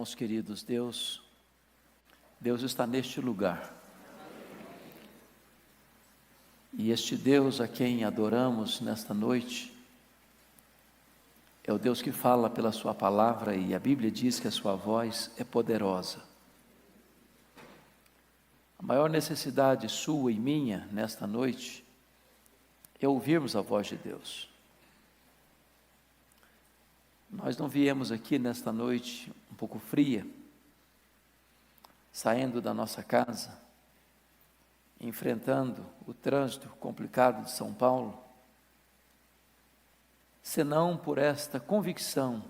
Irmãos queridos, Deus está neste lugar. E este Deus a quem adoramos nesta noite é o Deus que fala pela sua palavra, e a Bíblia diz que a sua voz é poderosa. A maior necessidade sua e minha nesta noite é ouvirmos a voz de Deus. Nós não viemos aqui nesta noite um pouco fria, saindo da nossa casa, enfrentando o trânsito complicado de São Paulo, senão por esta convicção,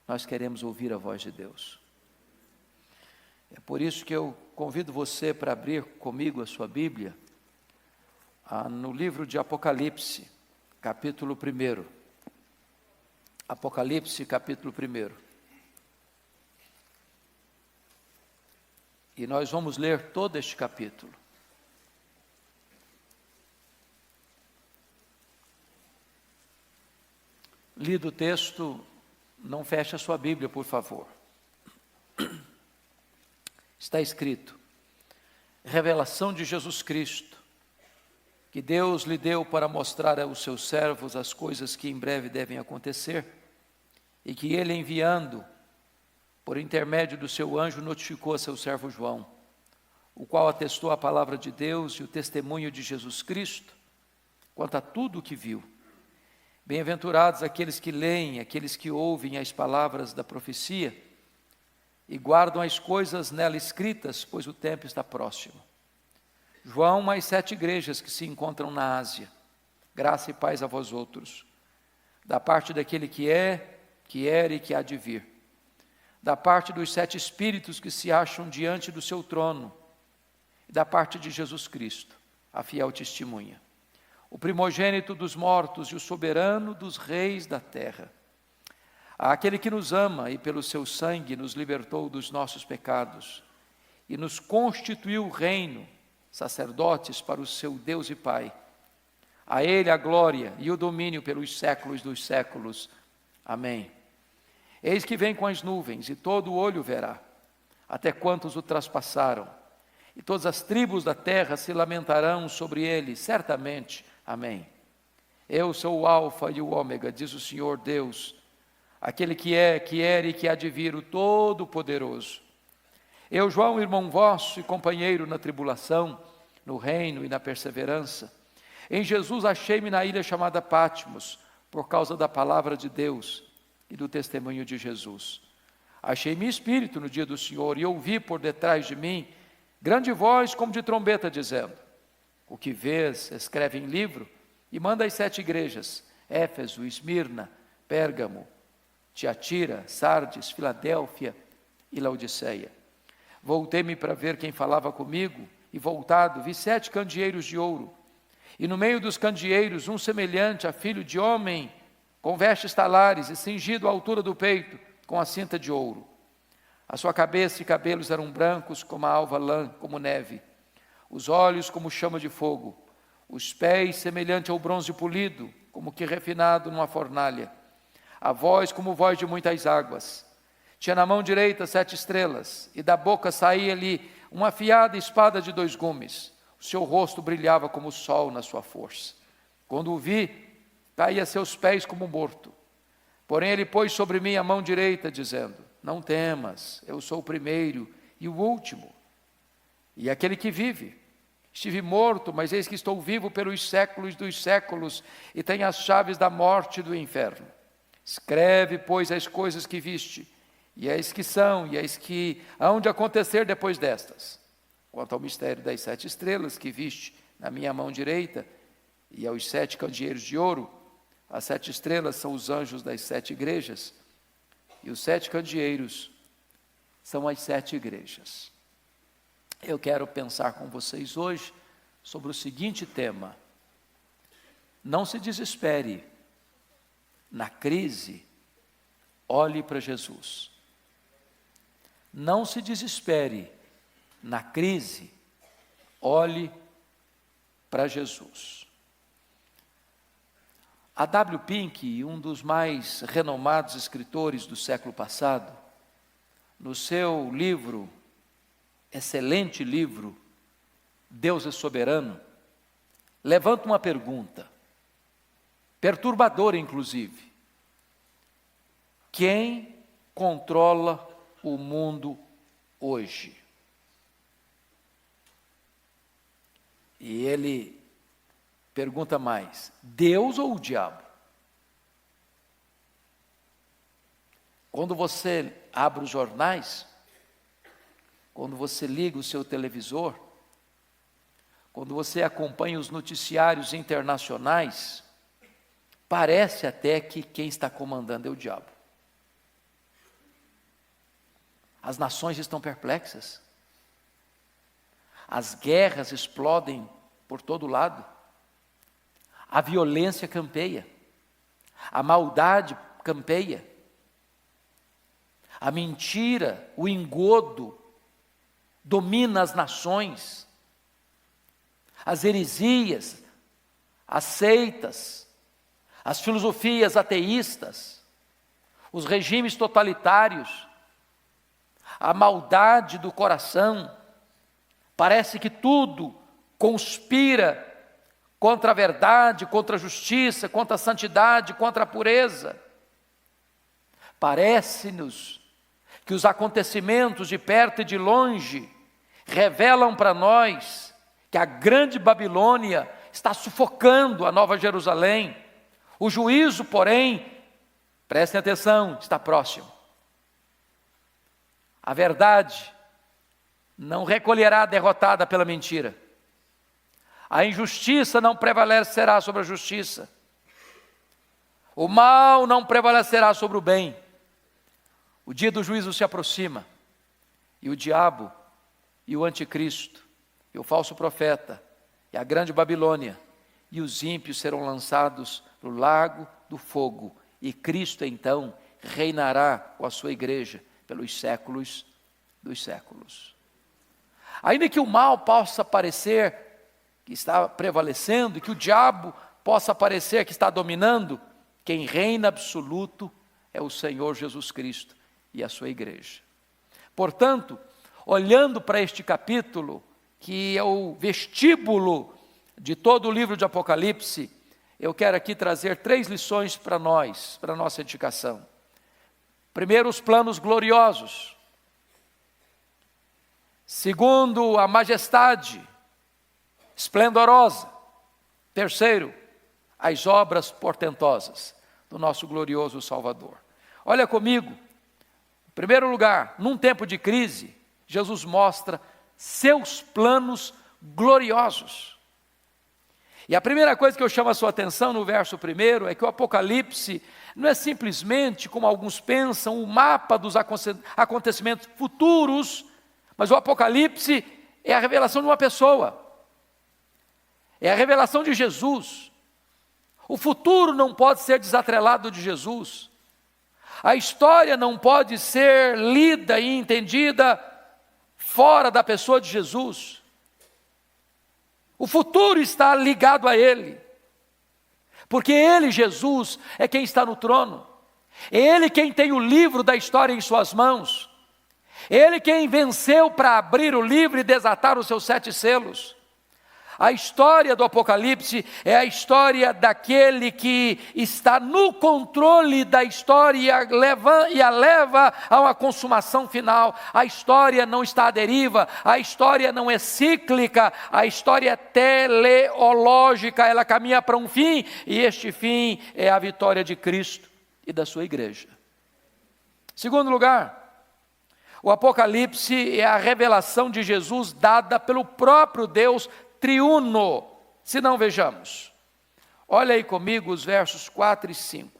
nós queremos ouvir a voz de Deus. É por isso que eu convido você para abrir comigo a sua Bíblia, no livro de Apocalipse, capítulo 1. Apocalipse, capítulo 1. E nós vamos ler todo este capítulo. Lido o texto, não feche a sua Bíblia, por favor. Está escrito: revelação de Jesus Cristo, que Deus lhe deu para mostrar aos seus servos as coisas que em breve devem acontecer, e que ele, enviando por intermédio do seu anjo, notificou a seu servo João, o qual atestou a palavra de Deus e o testemunho de Jesus Cristo, quanto a tudo o que viu. Bem-aventurados aqueles que leem, aqueles que ouvem as palavras da profecia e guardam as coisas nela escritas, pois o tempo está próximo. João, mais 7 igrejas que se encontram na Ásia, graça e paz a vós outros, da parte daquele que é, que era e que há de vir, da parte dos 7 espíritos que se acham diante do seu trono, e da parte de Jesus Cristo, a fiel testemunha, o primogênito dos mortos e o soberano dos reis da terra, aquele que nos ama e pelo seu sangue nos libertou dos nossos pecados e nos constituiu reino, sacerdotes para o seu Deus e Pai. A ele a glória e o domínio pelos séculos dos séculos. Amém. Eis que vem com as nuvens, e todo olho verá, até quantos o traspassaram, e todas as tribos da terra se lamentarão sobre ele, certamente. Amém. Eu sou o Alfa e o Ômega, diz o Senhor Deus, aquele que é, que era e que há de vir, o Todo-Poderoso. Eu, João, irmão vosso e companheiro na tribulação, no reino e na perseverança, em Jesus achei-me na ilha chamada Patmos, por causa da palavra de Deus e do testemunho de Jesus. Achei-me espírito no dia do Senhor, e ouvi por detrás de mim grande voz como de trombeta, dizendo: o que vês, escreve em livro, e manda às 7 igrejas, Éfeso, Esmirna, Pérgamo, Tiatira, Sardes, Filadélfia e Laodiceia. Voltei-me para ver quem falava comigo, e voltado, vi 7 candeeiros de ouro, e no meio dos candeeiros, um semelhante a filho de homem, com vestes talares e cingido à altura do peito, com a cinta de ouro. A sua cabeça e cabelos eram brancos como a alva lã, como neve, os olhos como chama de fogo, os pés semelhante ao bronze polido, como que refinado numa fornalha, a voz como voz de muitas águas. Tinha na mão direita 7 estrelas, e da boca saía-lhe uma afiada espada de 2 gumes. O seu rosto brilhava como o sol na sua força. Quando o vi, caí a seus pés como morto. Porém ele pôs sobre mim a mão direita, dizendo: não temas, eu sou o primeiro e o último, e aquele que vive. Estive morto, mas eis que estou vivo pelos séculos dos séculos, e tenho as chaves da morte e do inferno. Escreve, pois, as coisas que viste, e as que são, e as que hão de acontecer depois destas. Quanto ao mistério das 7 estrelas que viste na minha mão direita, e aos 7 candeeiros de ouro, as 7 estrelas são os anjos das 7 igrejas, e os 7 candeeiros são as 7 igrejas. Eu quero pensar com vocês hoje sobre o seguinte tema: não se desespere. Na crise, olhe para Jesus. Não se desespere. Na crise, olhe para Jesus. A W. Pink, um dos mais renomados escritores do século passado, no seu livro, excelente livro, Deus é Soberano, levanta uma pergunta, perturbadora inclusive: quem controla o mundo hoje? E ele pergunta mais: Deus ou o diabo? Quando você abre os jornais, quando você liga o seu televisor, quando você acompanha os noticiários internacionais, parece até que quem está comandando é o diabo. As nações estão perplexas. As guerras explodem por todo lado. A violência campeia. A maldade campeia. A mentira, o engodo, domina as nações. As heresias, as seitas, as filosofias ateístas, os regimes totalitários, a maldade do coração. Parece que tudo conspira contra a verdade, contra a justiça, contra a santidade, contra a pureza. Parece-nos que os acontecimentos de perto e de longe revelam para nós que a grande Babilônia está sufocando a Nova Jerusalém. O juízo, porém, prestem atenção, está próximo. A verdade não recolherá derrotada pela mentira. A injustiça não prevalecerá sobre a justiça. O mal não prevalecerá sobre o bem. O dia do juízo se aproxima, e o diabo, e o anticristo, e o falso profeta, e a grande Babilônia, e os ímpios serão lançados no lago do fogo, e Cristo então reinará com a sua igreja pelos séculos dos séculos. Ainda que o mal possa parecer que está prevalecendo, e que o diabo possa parecer que está dominando, quem reina absoluto é o Senhor Jesus Cristo e a sua igreja. Portanto, olhando para este capítulo, que é o vestíbulo de todo o livro de Apocalipse, eu quero aqui trazer 3 lições para nós, para a nossa edificação. Primeiro, os planos gloriosos. Segundo, a majestade esplendorosa. Terceiro, as obras portentosas do nosso glorioso Salvador. Olha comigo, em primeiro lugar, num tempo de crise, Jesus mostra seus planos gloriosos. E a primeira coisa que eu chamo a sua atenção no verso 1 é que o Apocalipse não é simplesmente, como alguns pensam, um mapa dos acontecimentos futuros, mas o Apocalipse é a revelação de uma pessoa, é a revelação de Jesus. O futuro não pode ser desatrelado de Jesus. A história não pode ser lida e entendida fora da pessoa de Jesus. O futuro está ligado a Ele, porque Ele, Jesus, é quem está no trono. É Ele quem tem o livro da história em suas mãos. É Ele quem venceu para abrir o livro e desatar os seus 7 selos. A história do Apocalipse é a história daquele que está no controle da história e a leva a uma consumação final. A história não está à deriva, a história não é cíclica, a história é teleológica, ela caminha para um fim, e este fim é a vitória de Cristo e da sua igreja. Segundo lugar, o Apocalipse é a revelação de Jesus dada pelo próprio Deus triuno. Se não, vejamos. Olha aí comigo os versos 4 e 5.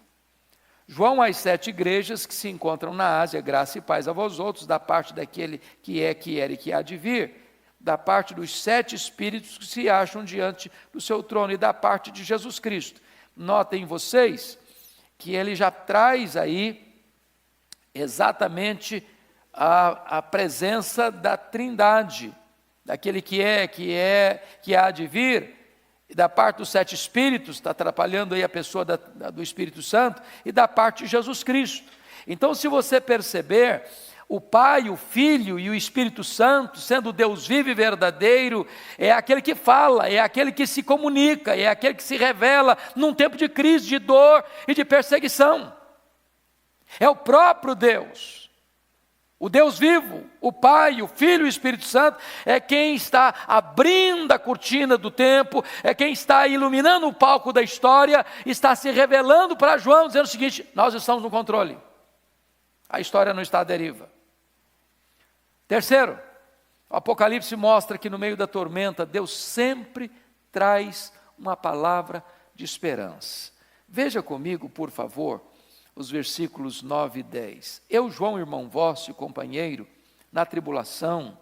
João às 7 igrejas que se encontram na Ásia, graça e paz a vós outros, da parte daquele que é, que era e que há de vir, da parte dos 7 espíritos que se acham diante do seu trono e da parte de Jesus Cristo. Notem vocês que ele já traz aí exatamente a presença da Trindade, daquele que há de vir, e da parte dos 7 espíritos, está atrapalhando aí a pessoa do Espírito Santo, e da parte de Jesus Cristo. Então, se você perceber, O Pai, o Filho e o Espírito Santo, sendo Deus vivo e verdadeiro, é aquele que fala, é aquele que se comunica, é aquele que se revela num tempo de crise, de dor e de perseguição. É o próprio Deus, o Deus vivo, o Pai, o Filho e o Espírito Santo, é quem está abrindo a cortina do tempo, é quem está iluminando o palco da história, está se revelando para João, dizendo o seguinte: nós estamos no controle, a história não está à deriva. Terceiro, o Apocalipse mostra que no meio da tormenta, Deus sempre traz uma palavra de esperança. Veja comigo, por favor, os versículos 9 e 10. Eu, João, irmão vosso e companheiro, na tribulação,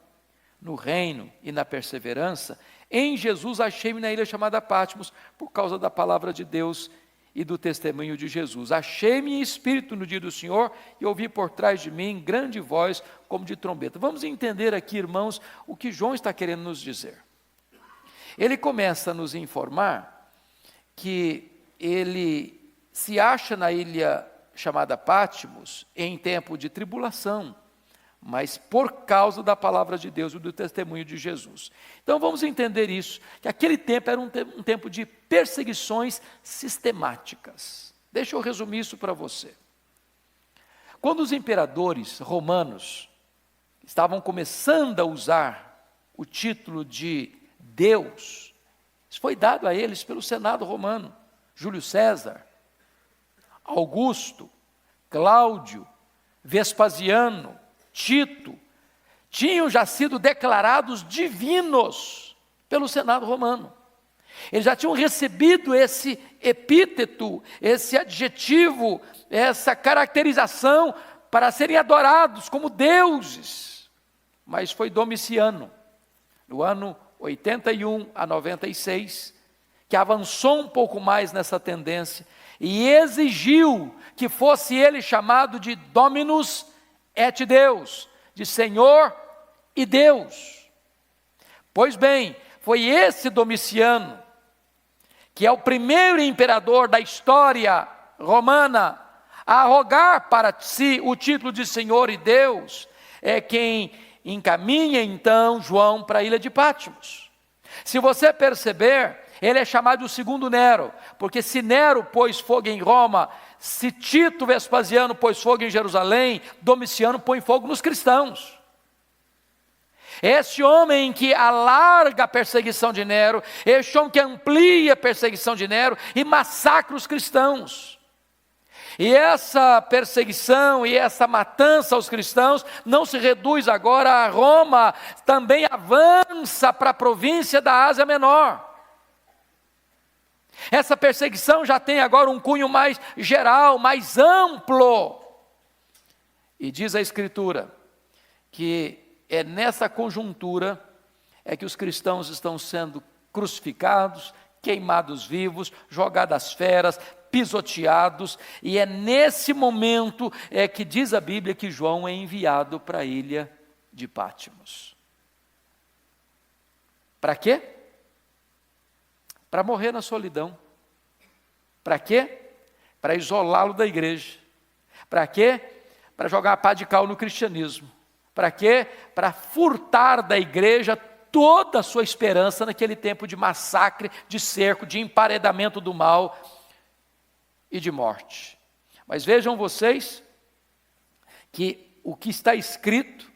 no reino e na perseverança, em Jesus achei-me na ilha chamada Patmos, por causa da palavra de Deus e do testemunho de Jesus. Achei-me em espírito no dia do Senhor e ouvi por trás de mim grande voz como de trombeta. Vamos entender aqui, irmãos, o que João está querendo nos dizer. Ele começa a nos informar que ele se acha na ilha chamada Patmos em tempo de tribulação, mas por causa da palavra de Deus e do testemunho de Jesus. Então vamos entender isso, que aquele tempo era um tempo de perseguições sistemáticas. Deixa eu resumir isso para você. Quando os imperadores romanos estavam começando a usar o título de Deus, isso foi dado a eles pelo Senado romano, Júlio César, Augusto, Cláudio, Vespasiano, Tito, tinham já sido declarados divinos pelo Senado romano. Eles já tinham recebido esse epíteto, esse adjetivo, essa caracterização para serem adorados como deuses. Mas foi Domiciano, no ano 81 a 96, que avançou um pouco mais nessa tendência e exigiu que fosse ele chamado de Dominus et Deus, de Senhor e Deus. Pois bem, foi esse Domiciano, que é o primeiro imperador da história romana a arrogar para si o título de Senhor e Deus, é quem encaminha então João para a ilha de Patmos. Se você perceber, ele é chamado de segundo Nero, porque se Nero pôs fogo em Roma, se Tito Vespasiano pôs fogo em Jerusalém, Domiciano põe fogo nos cristãos. Este homem que alarga a perseguição de Nero, este homem que amplia a perseguição de Nero e massacra os cristãos. E essa perseguição e essa matança aos cristãos não se reduz agora a Roma, também avança para a província da Ásia Menor. Essa perseguição já tem agora um cunho mais geral, mais amplo. E diz a Escritura que é nessa conjuntura é que os cristãos estão sendo crucificados, queimados vivos, jogados às feras, pisoteados, e é nesse momento é que diz a Bíblia que João é enviado para a ilha de Patmos. Para quê? Para morrer na solidão. Para quê? Para isolá-lo da igreja. Para quê? Para jogar a pá de cal no cristianismo. Para quê? Para furtar da igreja toda a sua esperança naquele tempo de massacre, de cerco, de emparedamento do mal e de morte. Mas vejam vocês que o que está escrito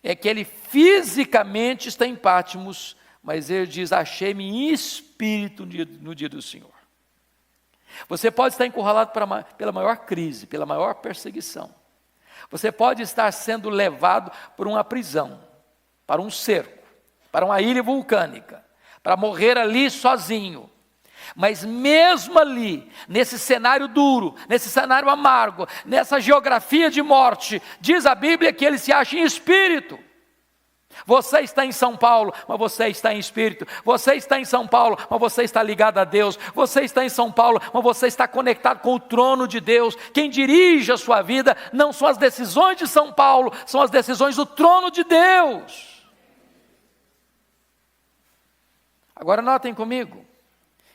é que ele fisicamente está em Patmos, mas ele diz: achei-me em espírito no dia do Senhor. Você pode estar encurralado pela maior crise, pela maior perseguição. Você pode estar sendo levado por uma prisão, para um cerco, para uma ilha vulcânica, para morrer ali sozinho. Mas mesmo ali, nesse cenário duro, nesse cenário amargo, nessa geografia de morte, diz a Bíblia que ele se acha em espírito. Você está em São Paulo, mas você está em espírito. Você está em São Paulo, mas você está ligado a Deus. Você está em São Paulo, mas você está conectado com o trono de Deus. Quem dirige a sua vida não são as decisões de São Paulo, são as decisões do trono de Deus. Agora notem comigo,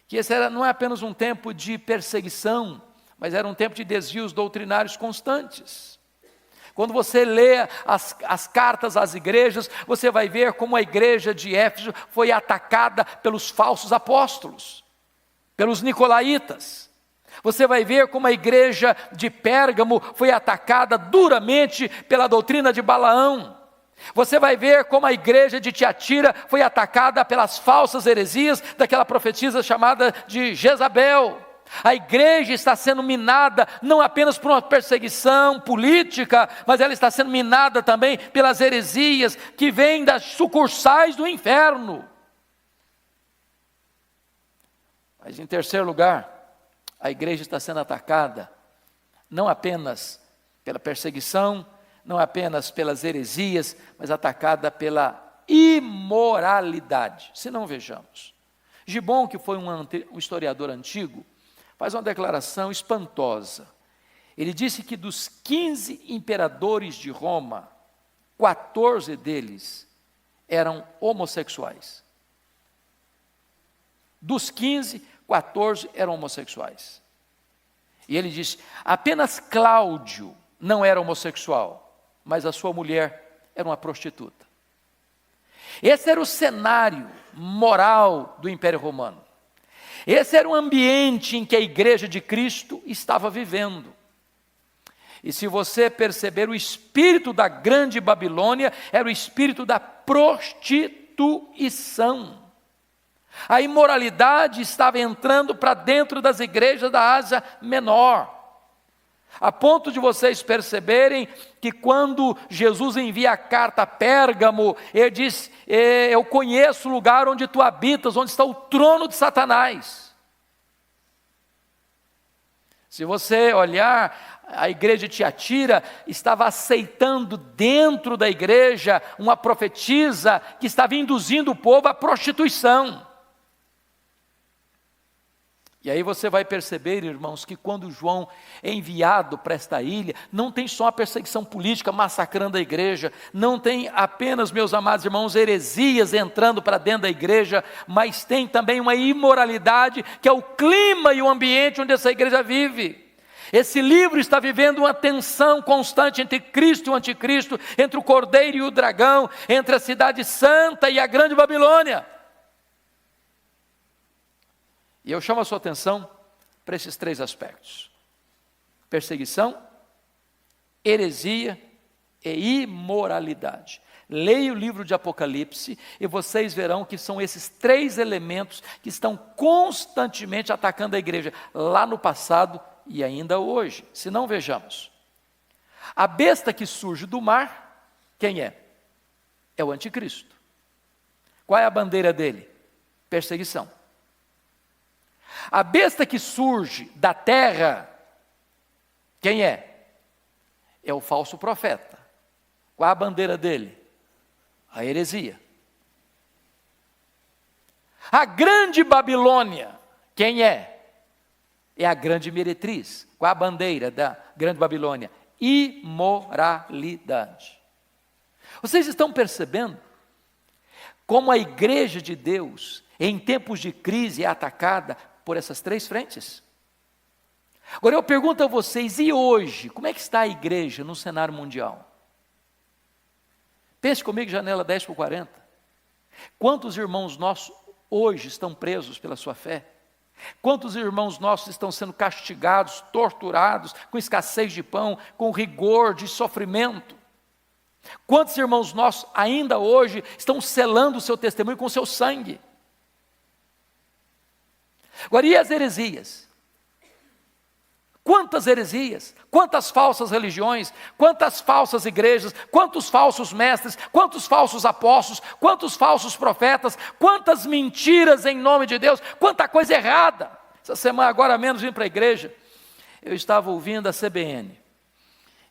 que esse não é apenas um tempo de perseguição, mas era um tempo de desvios doutrinários constantes. Quando você lê as cartas às igrejas, você vai ver como a igreja de Éfeso foi atacada pelos falsos apóstolos, pelos nicolaítas. Você vai ver como a igreja de Pérgamo foi atacada duramente pela doutrina de Balaão. Você vai ver como a igreja de Tiatira foi atacada pelas falsas heresias daquela profetisa chamada de Jezabel. A igreja está sendo minada não apenas por uma perseguição política, mas ela está sendo minada também pelas heresias que vêm das sucursais do inferno. Mas em terceiro lugar, a igreja está sendo atacada não apenas pela perseguição, não apenas pelas heresias, mas atacada pela imoralidade. Se não, vejamos. Gibbon, que foi um historiador antigo, faz uma declaração espantosa. Ele disse que dos 15 imperadores de Roma, 14 deles eram homossexuais. Dos 15, 14 eram homossexuais. E ele disse, apenas Cláudio não era homossexual, mas a sua mulher era uma prostituta. Esse era o cenário moral do Império Romano. Esse era o ambiente em que a igreja de Cristo estava vivendo. E se você perceber, o espírito da grande Babilônia era o espírito da prostituição. A imoralidade estava entrando para dentro das igrejas da Ásia Menor. A ponto de vocês perceberem que quando Jesus envia a carta a Pérgamo, ele diz, eu conheço o lugar onde tu habitas, onde está o trono de Satanás. Se você olhar, a igreja de Tiatira estava aceitando dentro da igreja uma profetisa que estava induzindo o povo à prostituição. E aí você vai perceber, irmãos, que quando João é enviado para esta ilha, não tem só a perseguição política massacrando a igreja, não tem apenas, meus amados irmãos, heresias entrando para dentro da igreja, mas tem também uma imoralidade, que é o clima e o ambiente onde essa igreja vive. Esse livro está vivendo uma tensão constante entre Cristo e o anticristo, entre o cordeiro e o dragão, entre a cidade santa e a grande Babilônia. E eu chamo a sua atenção para esses três aspectos: perseguição, heresia e imoralidade. Leia o livro de Apocalipse e vocês verão que são esses três elementos que estão constantemente atacando a igreja, lá no passado e ainda hoje. Se não, vejamos. A besta que surge do mar, quem é? É o anticristo. Qual é a bandeira dele? Perseguição. A besta que surge da terra, quem é? É o falso profeta. Qual é a bandeira dele? A heresia. A grande Babilônia, quem é? É a grande meretriz. Qual é a bandeira da grande Babilônia? Imoralidade. Vocês estão percebendo como a igreja de Deus, em tempos de crise, é atacada por essas três frentes? Agora eu pergunto a vocês, e hoje, como é que está a igreja no cenário mundial? Pense comigo, janela 10/40. Quantos irmãos nossos hoje estão presos pela sua fé? Quantos irmãos nossos estão sendo castigados, torturados, com escassez de pão, com rigor de sofrimento? Quantos irmãos nossos ainda hoje estão selando o seu testemunho com o seu sangue? Agora, e as heresias? Quantas heresias, quantas falsas religiões, quantas falsas igrejas, quantos falsos mestres, quantos falsos apóstolos, quantos falsos profetas, quantas mentiras em nome de Deus, quanta coisa errada. Essa semana, agora menos, vim para a igreja, eu estava ouvindo a CBN,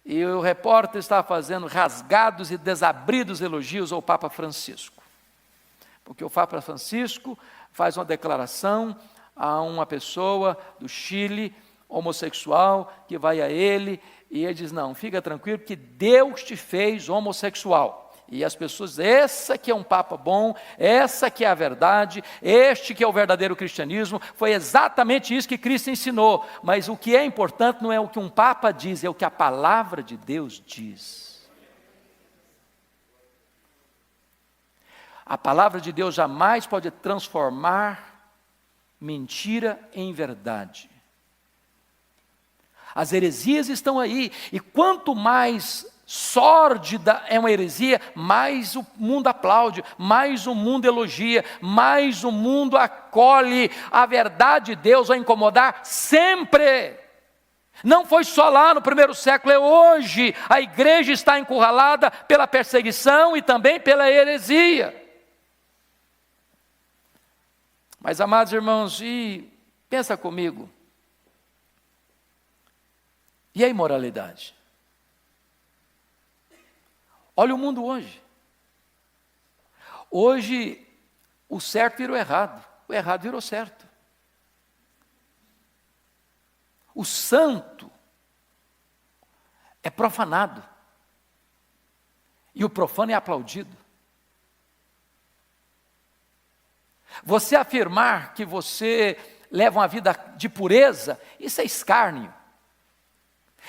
e o repórter estava fazendo rasgados e desabridos elogios ao Papa Francisco, porque o Papa Francisco faz uma declaração a uma pessoa do Chile, homossexual, que vai a ele, e ele diz, não, fica tranquilo, que Deus te fez homossexual. E as pessoas dizem, essa que é um Papa bom, essa que é a verdade, este que é o verdadeiro cristianismo, foi exatamente isso que Cristo ensinou. Mas o que é importante não é o que um Papa diz, é o que a palavra de Deus diz. A palavra de Deus jamais pode transformar mentira em verdade. As heresias estão aí, e quanto mais sórdida é uma heresia, mais o mundo aplaude, mais o mundo elogia, mais o mundo acolhe. A verdade de Deus vai incomodar sempre. Não foi só lá no primeiro século, é hoje. A igreja está encurralada pela perseguição e também pela heresia. Mas, amados irmãos, pensa comigo, e a imoralidade? Olha o mundo hoje. Hoje, o certo virou errado, o errado virou certo. O santo é profanado, e o profano é aplaudido. Você afirmar que você leva uma vida de pureza, isso é escárnio.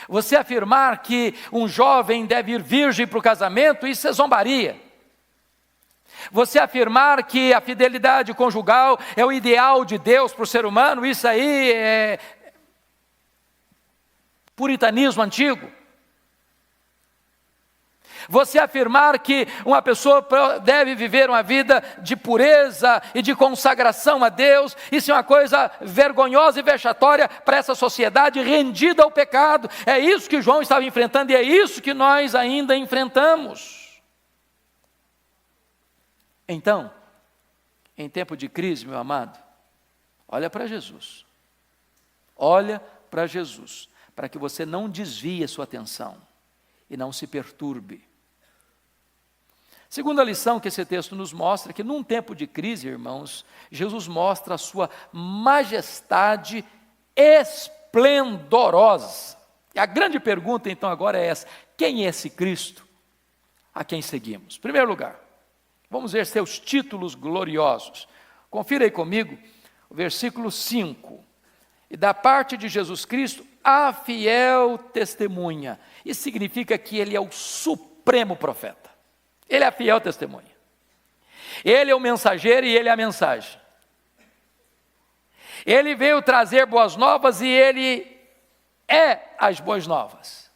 Você afirmar que um jovem deve ir virgem para o casamento, isso é zombaria. Você afirmar que a fidelidade conjugal é o ideal de Deus para o ser humano, isso aí é puritanismo antigo. Você afirmar que uma pessoa deve viver uma vida de pureza e de consagração a Deus, isso é uma coisa vergonhosa e vexatória para essa sociedade rendida ao pecado. É isso que João estava enfrentando e é isso que nós ainda enfrentamos. Então, em tempo de crise, meu amado, olha para Jesus. Olha para Jesus, para que você não desvie a sua atenção e não se perturbe. Segunda lição que esse texto nos mostra, que num tempo de crise, irmãos, Jesus mostra a sua majestade esplendorosa. E a grande pergunta então agora é essa: quem é esse Cristo a quem seguimos? Em primeiro lugar, vamos ver seus títulos gloriosos. Confira aí comigo o versículo 5. E da parte de Jesus Cristo, a fiel testemunha. Isso significa que ele é o supremo profeta. Ele é a fiel testemunha. Ele é o mensageiro e ele é a mensagem. Ele veio trazer boas novas e ele é as boas novas.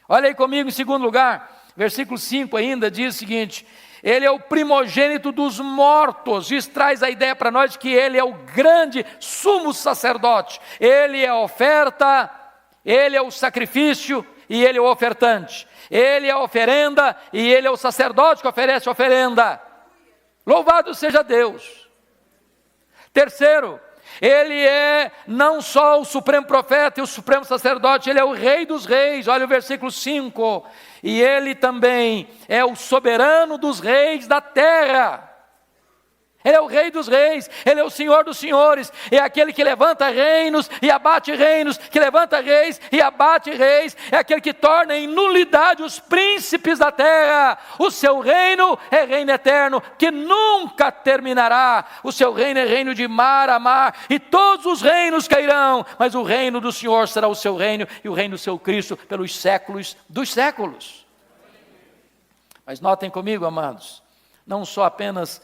Olha aí comigo em segundo lugar, versículo 5 ainda diz o seguinte: ele é o primogênito dos mortos. Isso traz a ideia para nós de que ele é o grande sumo sacerdote. Ele é a oferta, ele é o sacrifício e ele é o ofertante. Ele é a oferenda e ele é o sacerdote que oferece a oferenda. Louvado seja Deus. Terceiro, ele é não só o supremo profeta e o supremo sacerdote, ele é o rei dos reis. Olha o versículo 5. E ele também é o soberano dos reis da terra. Ele é o rei dos reis, ele é o senhor dos senhores, é aquele que levanta reinos e abate reinos, que levanta reis e abate reis, é aquele que torna em nulidade os príncipes da terra. O seu reino é reino eterno, que nunca terminará. O seu reino é reino de mar a mar, e todos os reinos cairão, mas o reino do Senhor será o seu reino, e o reino do seu Cristo pelos séculos dos séculos. Mas notem comigo, amados, não só apenas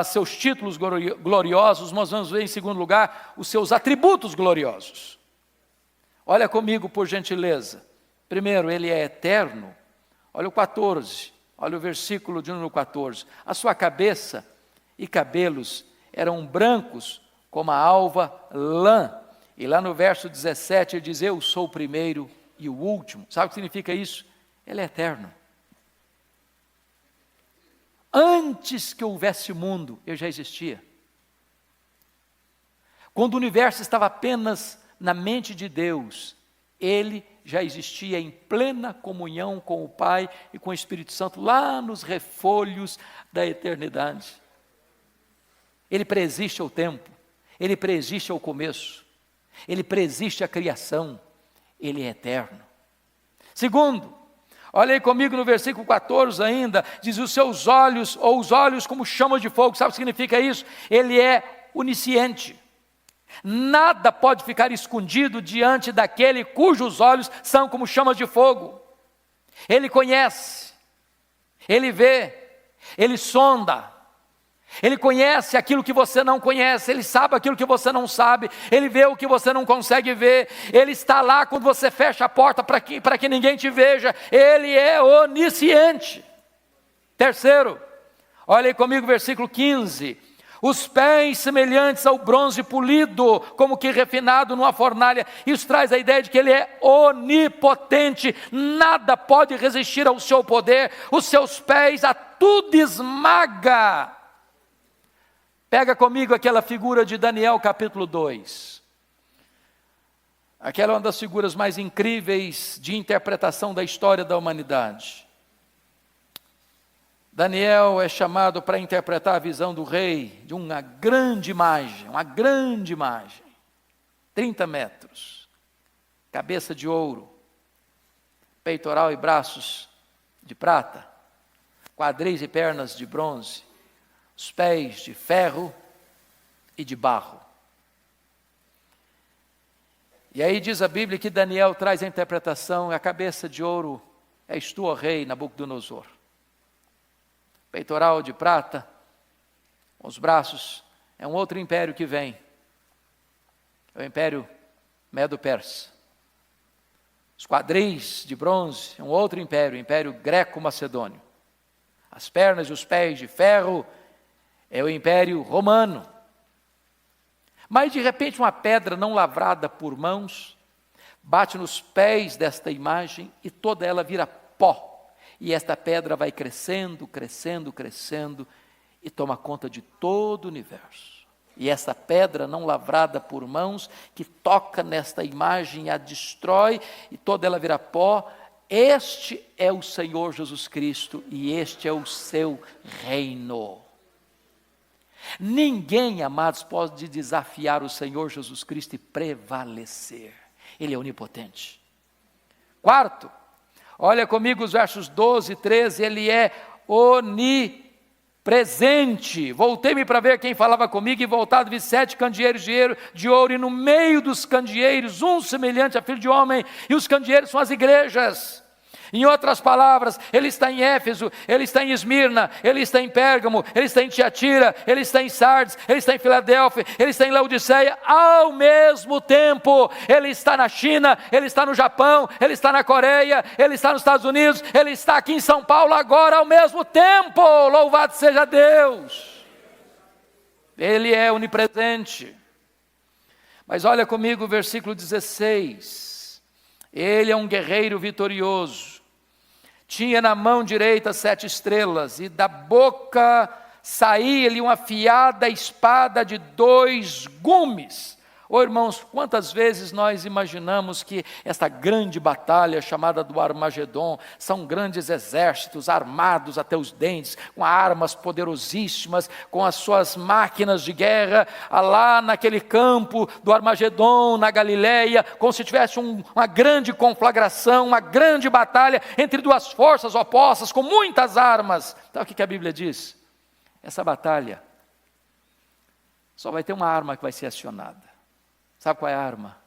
seus títulos gloriosos, nós vamos ver em segundo lugar os seus atributos gloriosos. Olha comigo, por gentileza. Primeiro, ele é eterno. Olha o 14, olha o versículo de número 14. A sua cabeça e cabelos eram brancos como a alva lã. E lá no verso 17 ele diz: eu sou o primeiro e o último. Sabe o que significa isso? Ele é eterno. Antes que houvesse mundo, eu já existia. Quando o universo estava apenas na mente de Deus, ele já existia em plena comunhão com o Pai e com o Espírito Santo, lá nos refolhos da eternidade. Ele preexiste ao tempo, ele preexiste ao começo, ele preexiste à criação, ele é eterno. Segundo, Olha aí comigo no versículo 14 ainda, diz os seus olhos, ou os olhos como chamas de fogo. Sabe o que significa isso? Ele é onisciente. Nada pode ficar escondido diante daquele cujos olhos são como chamas de fogo. Ele conhece, ele vê, ele sonda, ele conhece aquilo que você não conhece, ele sabe aquilo que você não sabe, ele vê o que você não consegue ver, ele está lá quando você fecha a porta para que ninguém te veja, ele é onisciente. Terceiro, olha aí comigo o versículo 15, os pés semelhantes ao bronze polido, como que refinado numa fornalha. Isso traz a ideia de que ele é onipotente, nada pode resistir ao seu poder, os seus pés a tudo esmaga. Pega comigo aquela figura de Daniel capítulo 2. Aquela é uma das figuras mais incríveis de interpretação da história da humanidade. Daniel é chamado para interpretar a visão do rei de uma grande imagem, 30 metros, cabeça de ouro, peitoral e braços de prata, quadris e pernas de bronze, os pés de ferro e de barro. E aí diz a Bíblia que Daniel traz a interpretação, a cabeça de ouro és tu, ó rei Nabucodonosor. Peitoral de prata, os braços, é um outro império que vem, é o império Medo-Persa. Os quadris de bronze, é um outro império, o império greco-macedônio. As pernas e os pés de ferro, é o império romano. Mas de repente uma pedra não lavrada por mãos, bate nos pés desta imagem e toda ela vira pó. E esta pedra vai crescendo, crescendo, crescendo e toma conta de todo o universo. E essa pedra não lavrada por mãos, que toca nesta imagem, a destrói e toda ela vira pó. Este é o Senhor Jesus Cristo e este é o seu reino. Ninguém, amados, pode desafiar o Senhor Jesus Cristo e prevalecer. Ele é onipotente. Quarto, olha comigo os versos 12 e 13, ele é onipresente. Voltei-me para ver quem falava comigo, e voltado vi 7 candeeiros de ouro, e no meio dos candeeiros, um semelhante a filho de homem, e os candeeiros são as igrejas. Em outras palavras, ele está em Éfeso, ele está em Esmirna, ele está em Pérgamo, ele está em Tiatira, ele está em Sardes, ele está em Filadélfia, ele está em Laodiceia, ao mesmo tempo. Ele está na China, ele está no Japão, ele está na Coreia, ele está nos Estados Unidos, ele está aqui em São Paulo agora ao mesmo tempo. Louvado seja Deus. Ele é onipresente. Mas olha comigo o versículo 16. Ele é um guerreiro vitorioso. Tinha na mão direita 7 estrelas, e da boca saía-lhe uma afiada espada de 2 gumes. Oh, irmãos, quantas vezes nós imaginamos que esta grande batalha chamada do Armagedon, são grandes exércitos armados até os dentes, com armas poderosíssimas, com as suas máquinas de guerra, lá naquele campo do Armagedon, na Galileia, como se tivesse uma grande conflagração, uma grande batalha entre 2 forças opostas, com muitas armas. Sabe o que a Bíblia diz? Essa batalha só vai ter uma arma que vai ser acionada. Sabe qual é a arma?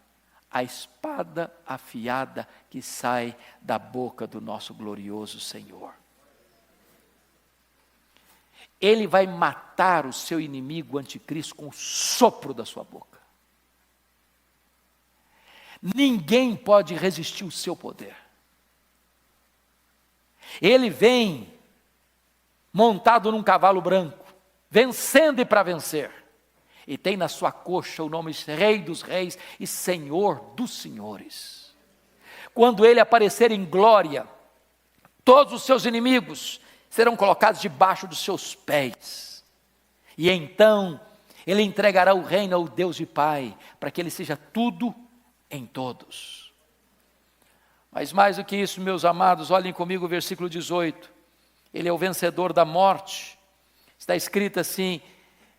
A espada afiada que sai da boca do nosso glorioso Senhor. Ele vai matar o seu inimigo, o anticristo, com o sopro da sua boca. Ninguém pode resistir o seu poder. Ele vem montado num cavalo branco, vencendo e para vencer. E tem na sua coxa o nome de Rei dos Reis e Senhor dos Senhores. Quando ele aparecer em glória, todos os seus inimigos serão colocados debaixo dos seus pés. E então ele entregará o reino ao Deus e Pai, para que ele seja tudo em todos. Mas mais do que isso, meus amados, olhem comigo o versículo 18. Ele é o vencedor da morte. Está escrito assim: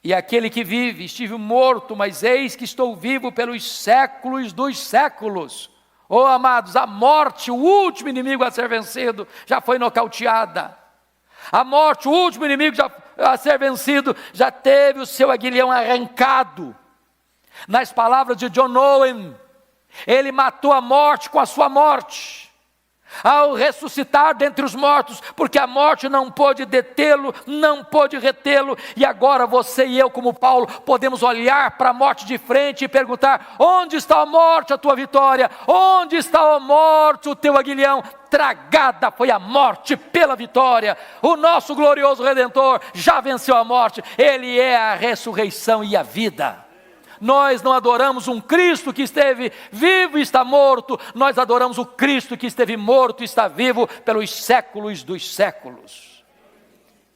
e aquele que vive, estive morto, mas eis que estou vivo pelos séculos dos séculos. Oh, amados, a morte, o último inimigo a ser vencido, já foi nocauteada. A morte, o último inimigo a ser vencido, já teve o seu aguilhão arrancado. Nas palavras de John Owen, ele matou a morte com a sua morte, ao ressuscitar dentre os mortos, porque a morte não pôde detê-lo, não pôde retê-lo, e agora você e eu, como Paulo, podemos olhar para a morte de frente e perguntar: onde está a morte, a tua vitória? Onde está a morte, o teu aguilhão? Tragada foi a morte pela vitória. O nosso glorioso Redentor já venceu a morte, Ele é a ressurreição e a vida. Nós não adoramos um Cristo que esteve vivo e está morto, nós adoramos o Cristo que esteve morto e está vivo pelos séculos dos séculos.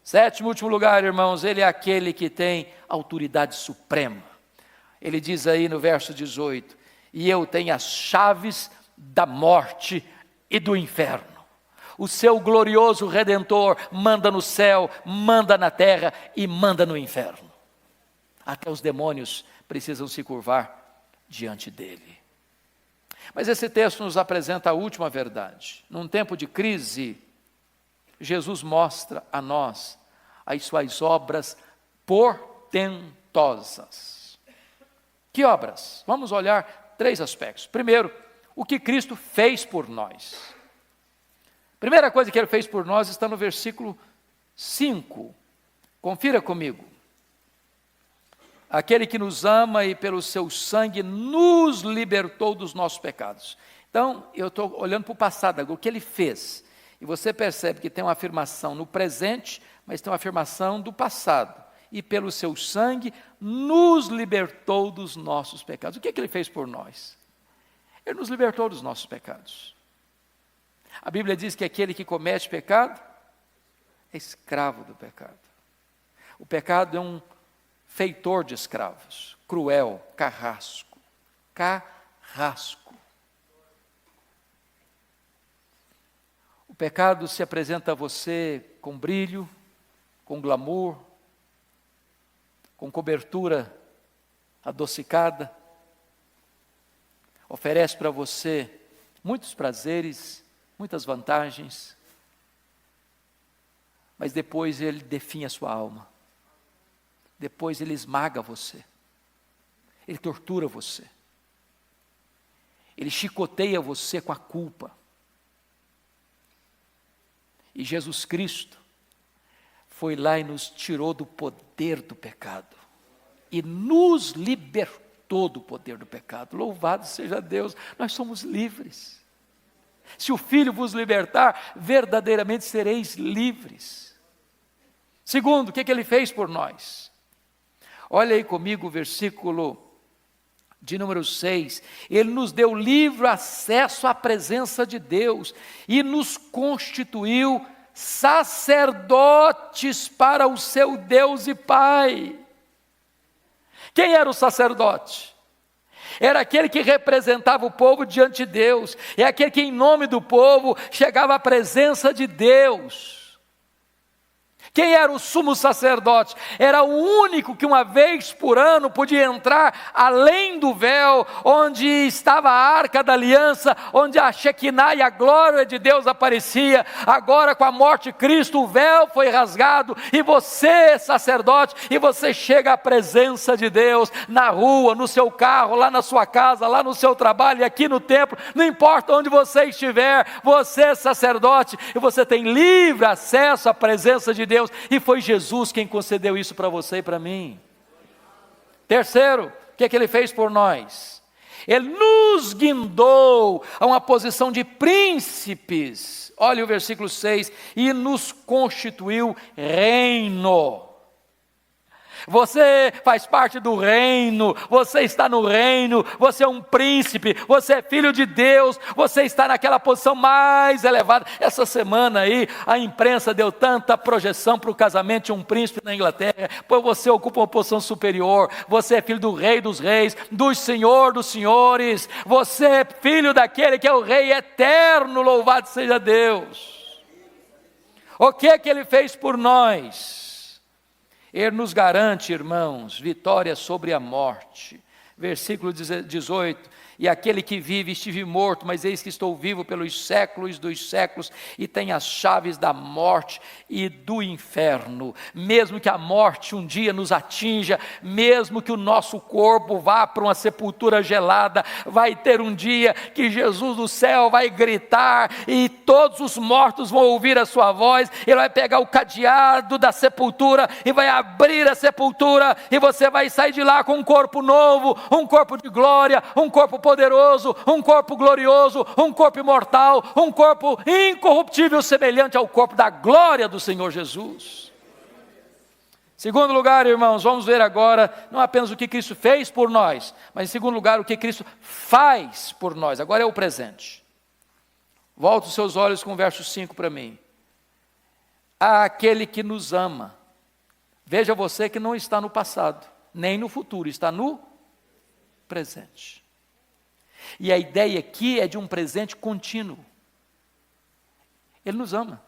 Sétimo e último lugar, irmãos, Ele é aquele que tem autoridade suprema. Ele diz aí no verso 18: e eu tenho as chaves da morte e do inferno. O seu glorioso Redentor manda no céu, manda na terra e manda no inferno. Até os demônios precisam se curvar diante dele. Mas esse texto nos apresenta a última verdade. Num tempo de crise, Jesus mostra a nós as suas obras portentosas. Que obras? Vamos olhar 3 aspectos. Primeiro, o que Cristo fez por nós. Primeira coisa que Ele fez por nós está no versículo 5. Confira comigo. Aquele que nos ama e pelo seu sangue nos libertou dos nossos pecados. Então, eu estou olhando para o passado agora, o que Ele fez. E você percebe que tem uma afirmação no presente, mas tem uma afirmação do passado. E pelo seu sangue nos libertou dos nossos pecados. O que Ele fez por nós? Ele nos libertou dos nossos pecados. A Bíblia diz que aquele que comete pecado é escravo do pecado. O pecado é um feitor de escravos, cruel, carrasco. O pecado se apresenta a você com brilho, com glamour, com cobertura adocicada, oferece para você muitos prazeres, muitas vantagens, mas depois ele definha a sua alma. Depois ele esmaga você, ele tortura você, ele chicoteia você com a culpa. E Jesus Cristo foi lá e nos tirou do poder do pecado, e nos libertou do poder do pecado. Louvado seja Deus, nós somos livres. Se o Filho vos libertar, verdadeiramente sereis livres. Segundo, o que Ele fez por nós? Olha aí comigo o versículo de número 6. Ele nos deu livre acesso à presença de Deus e nos constituiu sacerdotes para o seu Deus e Pai. Quem era o sacerdote? Era aquele que representava o povo diante de Deus, é aquele que em nome do povo chegava à presença de Deus. Quem era o sumo sacerdote? Era o único que uma vez por ano podia entrar além do véu, onde estava a arca da aliança, onde a Shekinah e a glória de Deus aparecia. Agora, com a morte de Cristo, o véu foi rasgado, e você é sacerdote, e você chega à presença de Deus, na rua, no seu carro, lá na sua casa, lá no seu trabalho, e aqui no templo, não importa onde você estiver, você é sacerdote, e você tem livre acesso à presença de Deus. E foi Jesus quem concedeu isso para você e para mim. Terceiro, o que Ele fez por nós? Ele nos guindou a uma posição de príncipes. Olha o versículo 6, e nos constituiu reino. Você faz parte do reino, você está no reino, você é um príncipe, você é filho de Deus, você está naquela posição mais elevada. Essa semana aí, a imprensa deu tanta projeção para o casamento de um príncipe na Inglaterra, pois você ocupa uma posição superior, você é filho do Rei dos Reis, do Senhor dos Senhores, você é filho daquele que é o Rei eterno, louvado seja Deus. O que Ele fez por nós? Ele nos garante, irmãos, vitória sobre a morte. Versículo 18, E aquele que vive, estive morto, mas eis que estou vivo pelos séculos dos séculos, e tenho as chaves da morte e do inferno. Mesmo que a morte um dia nos atinja, mesmo que o nosso corpo vá para uma sepultura gelada, vai ter um dia que Jesus do céu vai gritar, e todos os mortos vão ouvir a sua voz. Ele vai pegar o cadeado da sepultura, e vai abrir a sepultura, e você vai sair de lá com um corpo novo, um corpo de glória, um corpo poderoso, um corpo glorioso, um corpo imortal, um corpo incorruptível, semelhante ao corpo da glória do Senhor Jesus. Segundo lugar, irmãos, vamos ver agora, não apenas o que Cristo fez por nós, mas em segundo lugar, o que Cristo faz por nós. Agora é o presente. Volta os seus olhos com o verso 5 para mim. Aquele que nos ama. Veja você que não está no passado, nem no futuro, está no presente. E a ideia aqui é de um presente contínuo. Ele nos ama.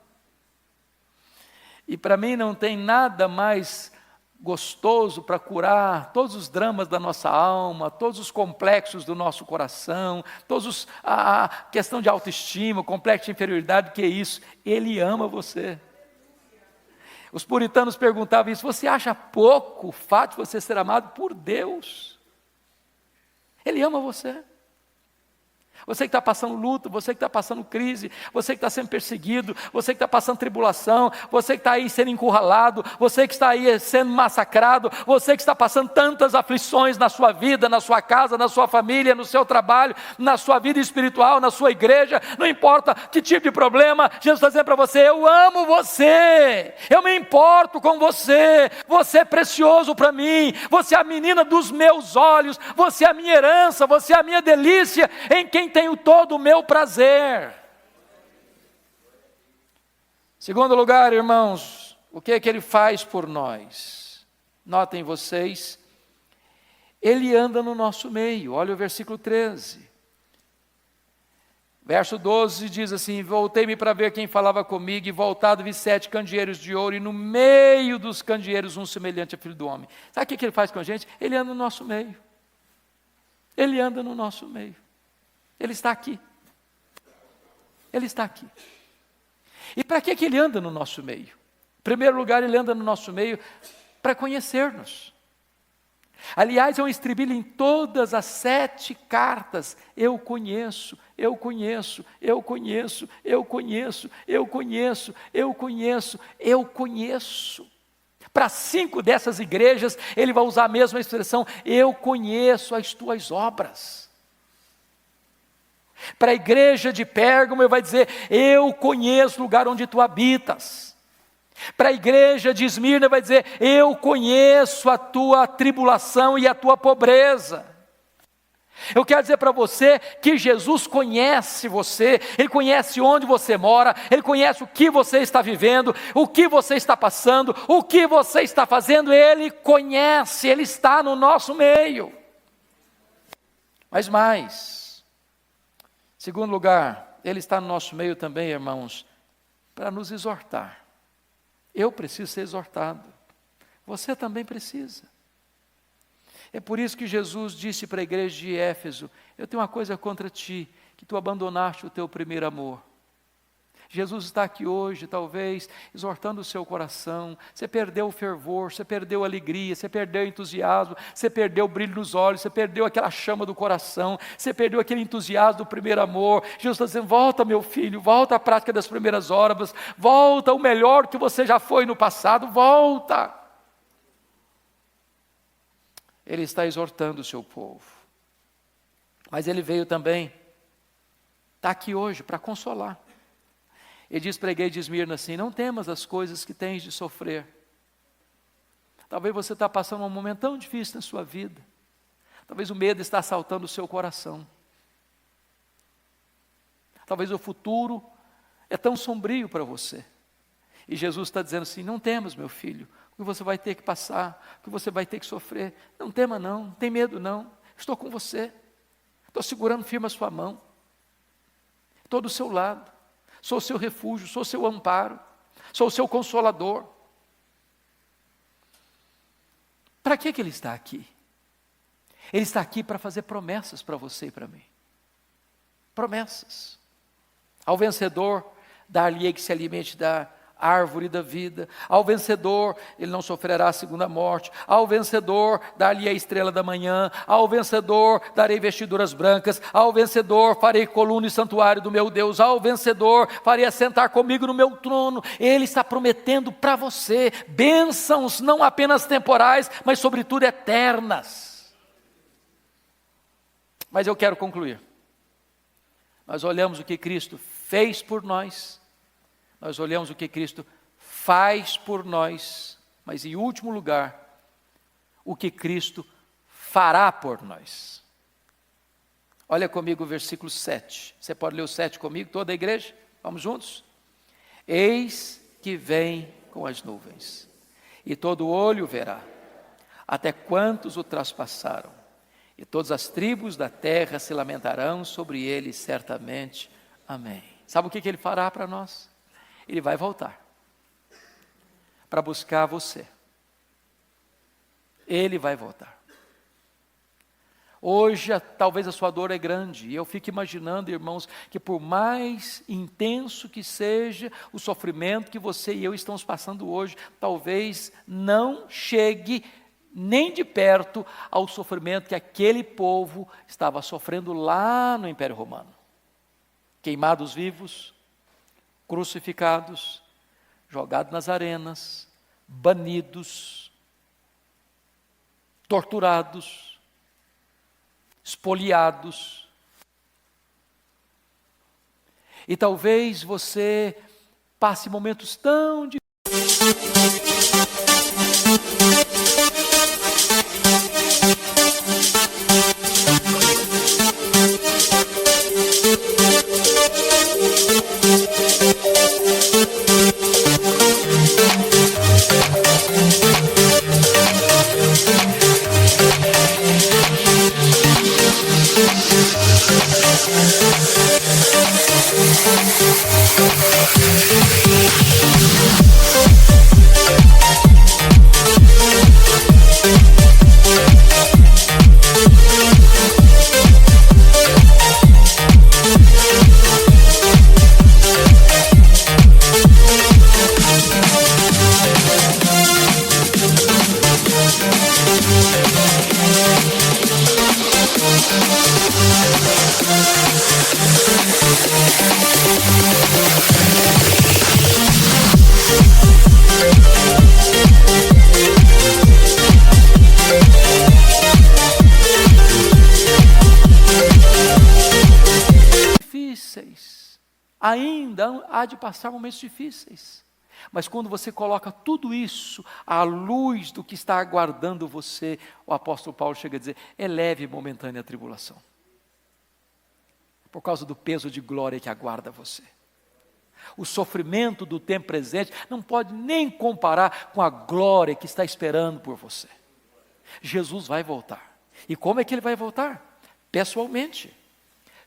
E para mim não tem nada mais gostoso para curar todos os dramas da nossa alma, todos os complexos do nosso coração, a questão de autoestima, o complexo de inferioridade, que é isso. Ele ama você. Os puritanos perguntavam isso: você acha pouco o fato de você ser amado por Deus? Ele ama você. Você que está passando luto, você que está passando crise, você que está sendo perseguido, você que está passando tribulação, você que está aí sendo encurralado, você que está aí sendo massacrado, você que está passando tantas aflições na sua vida, na sua casa, na sua família, no seu trabalho, na sua vida espiritual, na sua igreja, não importa que tipo de problema, Jesus está dizendo para você: eu amo você, eu me importo com você, você é precioso para mim, você é a menina dos meus olhos, você é a minha herança, você é a minha delícia, em quem tenho todo o meu prazer. Segundo lugar, irmãos, o que é que ele faz por nós? Notem vocês, ele anda no nosso meio. Olha o versículo 13. Verso 12 diz assim: voltei-me para ver quem falava comigo, e voltado vi 7 candeeiros de ouro, e no meio dos candeeiros um semelhante a filho do homem. Sabe o que ele faz com a gente? Ele anda no nosso meio. Ele anda no nosso meio. Ele está aqui. Ele está aqui. E para que ele anda no nosso meio? Em primeiro lugar, ele anda no nosso meio para conhecer-nos. Aliás, é um estribilho em todas as 7 cartas. Eu conheço, eu conheço, eu conheço, eu conheço, eu conheço, eu conheço, eu conheço. Para 5 dessas igrejas, ele vai usar a mesma expressão: eu conheço as tuas obras. Para a igreja de Pérgamo, ele vai dizer: eu conheço o lugar onde tu habitas. Para a igreja de Esmirna, ele vai dizer: eu conheço a tua tribulação e a tua pobreza. Eu quero dizer para você que Jesus conhece você, Ele conhece onde você mora, Ele conhece o que você está vivendo, o que você está passando, o que você está fazendo. Ele conhece, Ele está no nosso meio. Mas mais, segundo lugar, Ele está no nosso meio também, irmãos, para nos exortar. Eu preciso ser exortado, você também precisa. É por isso que Jesus disse para a igreja de Éfeso: eu tenho uma coisa contra ti, que tu abandonaste o teu primeiro amor. Jesus está aqui hoje, talvez, exortando o seu coração. Você perdeu o fervor, você perdeu a alegria, você perdeu o entusiasmo, você perdeu o brilho nos olhos, você perdeu aquela chama do coração, você perdeu aquele entusiasmo do primeiro amor. Jesus está dizendo: volta, meu filho, volta à prática das primeiras obras, volta ao melhor que você já foi no passado, volta. Ele está exortando o seu povo. Mas ele veio também, está aqui hoje para consolar. Ele diz para a igreja de Esmirna assim: não temas as coisas que tens de sofrer. Talvez você está passando um momento tão difícil na sua vida. Talvez o medo está assaltando o seu coração. Talvez o futuro é tão sombrio para você. E Jesus está dizendo assim: não temas, meu filho, o que você vai ter que passar, o que você vai ter que sofrer. Não tema não, não tem medo não. Estou com você. Estou segurando firme a sua mão. Estou do seu lado. Sou o seu refúgio, sou o seu amparo, sou o seu consolador. Para que ele está aqui? Ele está aqui para fazer promessas para você e para mim. Promessas. Ao vencedor, dar-lhe-ei que se alimente da árvore da vida. Ao vencedor, ele não sofrerá a segunda morte. Ao vencedor, dar-lhe a estrela da manhã. Ao vencedor, darei vestiduras brancas. Ao vencedor, farei coluna e santuário do meu Deus. Ao vencedor, farei assentar comigo no meu trono. Ele está prometendo para você bênçãos não apenas temporais, mas sobretudo eternas. Mas eu quero concluir. Nós olhamos o que Cristo fez por nós. Nós olhamos o que Cristo faz por nós, mas em último lugar, o que Cristo fará por nós. Olha comigo o versículo 7. Você pode ler o 7 comigo, toda a igreja? Vamos juntos? Eis que vem com as nuvens, e todo olho verá, até quantos o traspassaram, e todas as tribos da terra se lamentarão sobre ele certamente. Amém. Sabe o que ele fará para nós? Ele vai voltar para buscar você. Ele vai voltar. Hoje, talvez a sua dor é grande, e eu fico imaginando, irmãos, que por mais intenso que seja o sofrimento que você e eu estamos passando hoje, talvez não chegue nem de perto ao sofrimento que aquele povo estava sofrendo lá no Império Romano. Queimados vivos, crucificados, jogados nas arenas, banidos, torturados, espoliados. E talvez você passe momentos tão difíceis. Ainda há de passar momentos difíceis, mas quando você coloca tudo isso à luz do que está aguardando você, o apóstolo Paulo chega a dizer, é leve e momentânea a tribulação, por causa do peso de glória que aguarda você. O sofrimento do tempo presente não pode nem comparar com a glória que está esperando por você. Jesus vai voltar. E como é que ele vai voltar? Pessoalmente,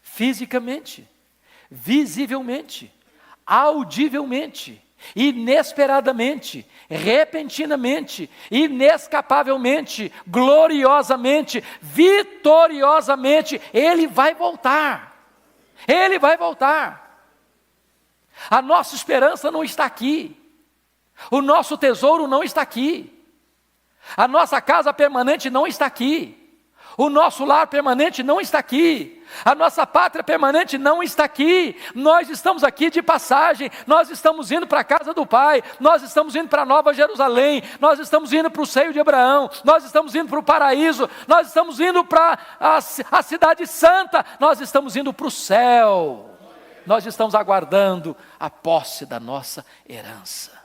fisicamente, visivelmente, audivelmente, inesperadamente, repentinamente, inescapavelmente, gloriosamente, vitoriosamente. Ele vai voltar. Ele vai voltar. A nossa esperança não está aqui. O nosso tesouro não está aqui. A nossa casa permanente não está aqui. O nosso lar permanente não está aqui. A nossa pátria permanente não está aqui. Nós estamos aqui de passagem. Nós estamos indo para a casa do Pai. Nós estamos indo para a Nova Jerusalém. Nós estamos indo para o seio de Abraão. Nós estamos indo para o paraíso. Nós estamos indo para a cidade santa. Nós estamos indo para o céu. Nós estamos aguardando a posse da nossa herança.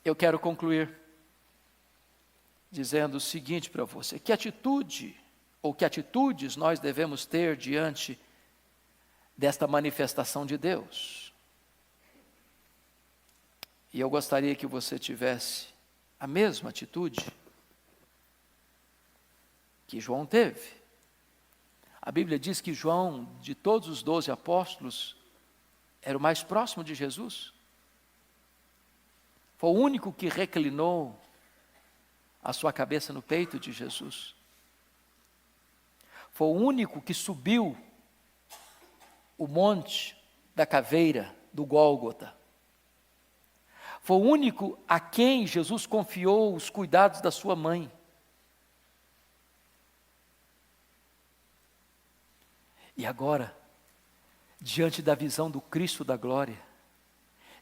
Eu quero concluir dizendo o seguinte para você: que atitude ou que atitudes nós devemos ter diante desta manifestação de Deus? E eu gostaria que você tivesse a mesma atitude que João teve. A Bíblia diz que João, de todos os 12 apóstolos, era o mais próximo de Jesus. Foi o único que reclinou a sua cabeça no peito de Jesus. Foi o único que subiu o monte da caveira do Gólgota. Foi o único a quem Jesus confiou os cuidados da sua mãe. E agora, diante da visão do Cristo da glória,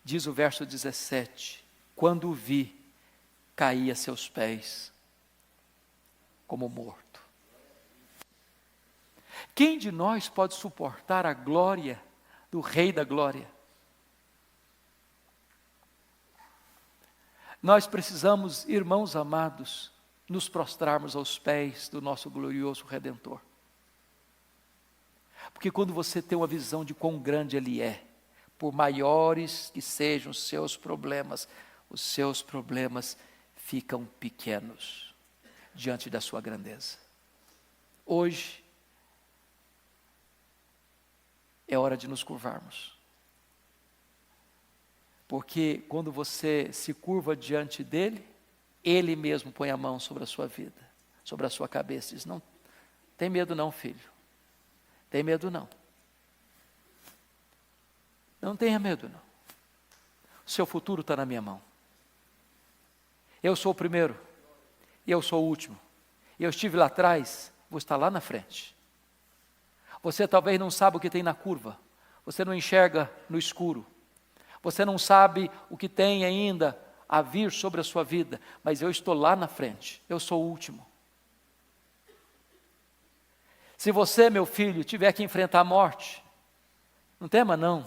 diz o verso 17, quando o vi, caí a seus pés, como morto. Quem de nós pode suportar a glória do Rei da glória? Nós precisamos, irmãos amados, nos prostrarmos aos pés do nosso glorioso Redentor. Porque quando você tem uma visão de quão grande Ele é, por maiores que sejam os seus problemas ficam pequenos diante da sua grandeza. Hoje é hora de nos curvarmos. Porque quando você se curva diante dele, ele mesmo põe a mão sobre a sua vida, sobre a sua cabeça e diz, não tem medo não, filho. Tem medo não. Não tenha medo não. O seu futuro está na minha mão. Eu sou o primeiro, e eu sou o último. Eu estive lá atrás, vou estar lá na frente. Você talvez não sabe o que tem na curva. Você não enxerga no escuro. Você não sabe o que tem ainda a vir sobre a sua vida. Mas eu estou lá na frente. Eu sou o último. Se você, meu filho, tiver que enfrentar a morte, não tema não.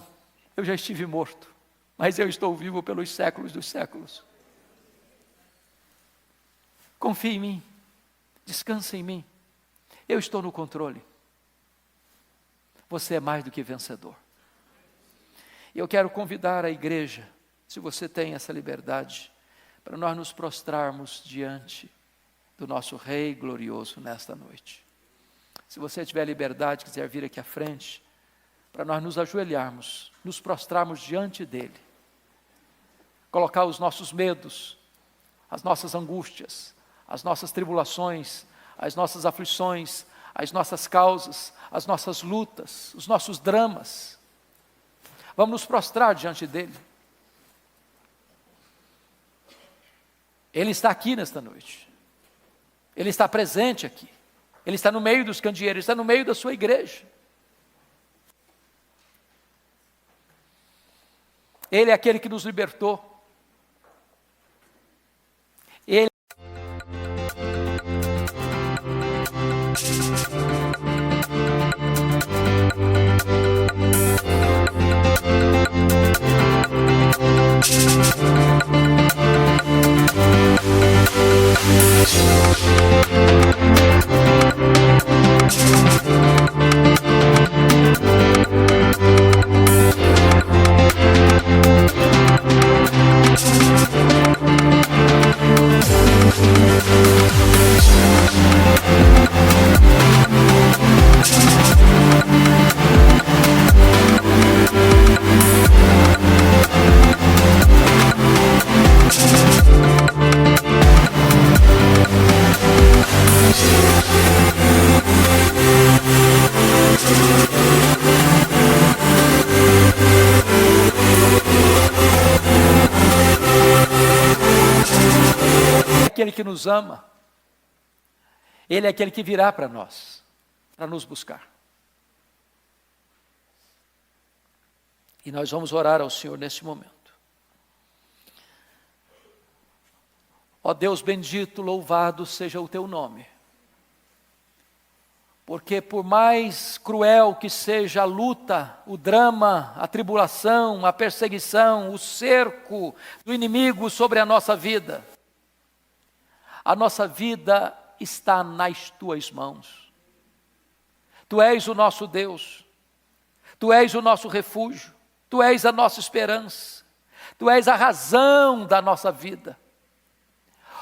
Eu já estive morto. Mas eu estou vivo pelos séculos dos séculos. Confie em mim. Descanse em mim. Eu estou no controle. Você é mais do que vencedor. Eu quero convidar a igreja, se você tem essa liberdade, para nós nos prostrarmos diante do nosso Rei glorioso nesta noite. Se você tiver liberdade, quiser vir aqui à frente, para nós nos ajoelharmos, nos prostrarmos diante dEle, colocar os nossos medos, as nossas angústias, as nossas tribulações, as nossas aflições, as nossas causas, as nossas lutas, os nossos dramas. Vamos nos prostrar diante dEle. Ele está aqui nesta noite. Ele está presente aqui. Ele está no meio dos candeeiros, Ele está no meio da sua igreja. Ele é aquele que nos libertou. Ele aquele que nos ama, Ele é aquele que virá para nós, para nos buscar. E nós vamos orar ao Senhor neste momento. Ó Deus bendito, louvado seja o Teu nome. Porque por mais cruel que seja a luta, o drama, a tribulação, a perseguição, o cerco do inimigo sobre a nossa vida está nas Tuas mãos. Tu és o nosso Deus, Tu és o nosso refúgio, Tu és a nossa esperança, Tu és a razão da nossa vida.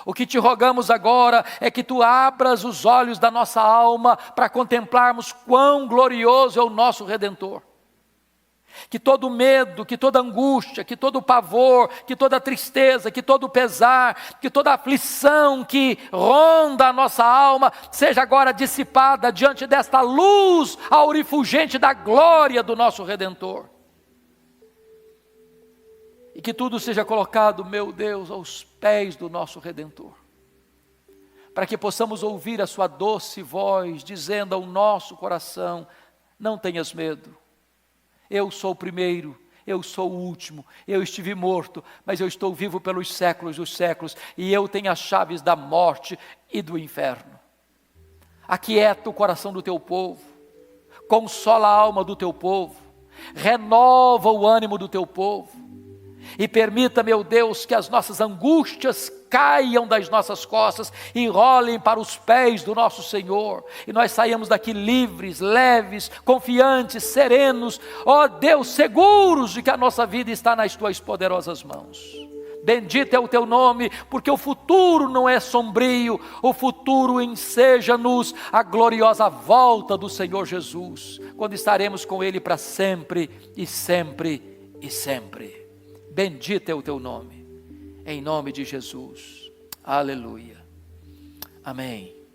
O que te rogamos agora é que Tu abras os olhos da nossa alma para contemplarmos quão glorioso é o nosso Redentor. Que todo medo, que toda angústia, que todo pavor, que toda tristeza, que todo pesar, que toda aflição que ronda a nossa alma, seja agora dissipada diante desta luz aurifulgente da glória do nosso Redentor. E que tudo seja colocado, meu Deus, aos pés do nosso Redentor, para que possamos ouvir a sua doce voz, dizendo ao nosso coração: não tenhas medo, eu sou o primeiro, eu sou o último, eu estive morto, mas eu estou vivo pelos séculos dos séculos, e eu tenho as chaves da morte e do inferno. Aquieta o coração do teu povo, consola a alma do teu povo, renova o ânimo do teu povo, e permita, meu Deus, que as nossas angústias caiam das nossas costas e rolem para os pés do nosso Senhor, e nós saímos daqui livres, leves, confiantes, serenos, ó Deus, seguros de que a nossa vida está nas tuas poderosas mãos. Bendito é o teu nome, porque o futuro não é sombrio, o futuro enseja-nos a gloriosa volta do Senhor Jesus, quando estaremos com Ele para sempre e sempre e sempre. Bendito é o teu nome, em nome de Jesus. Aleluia. Amém.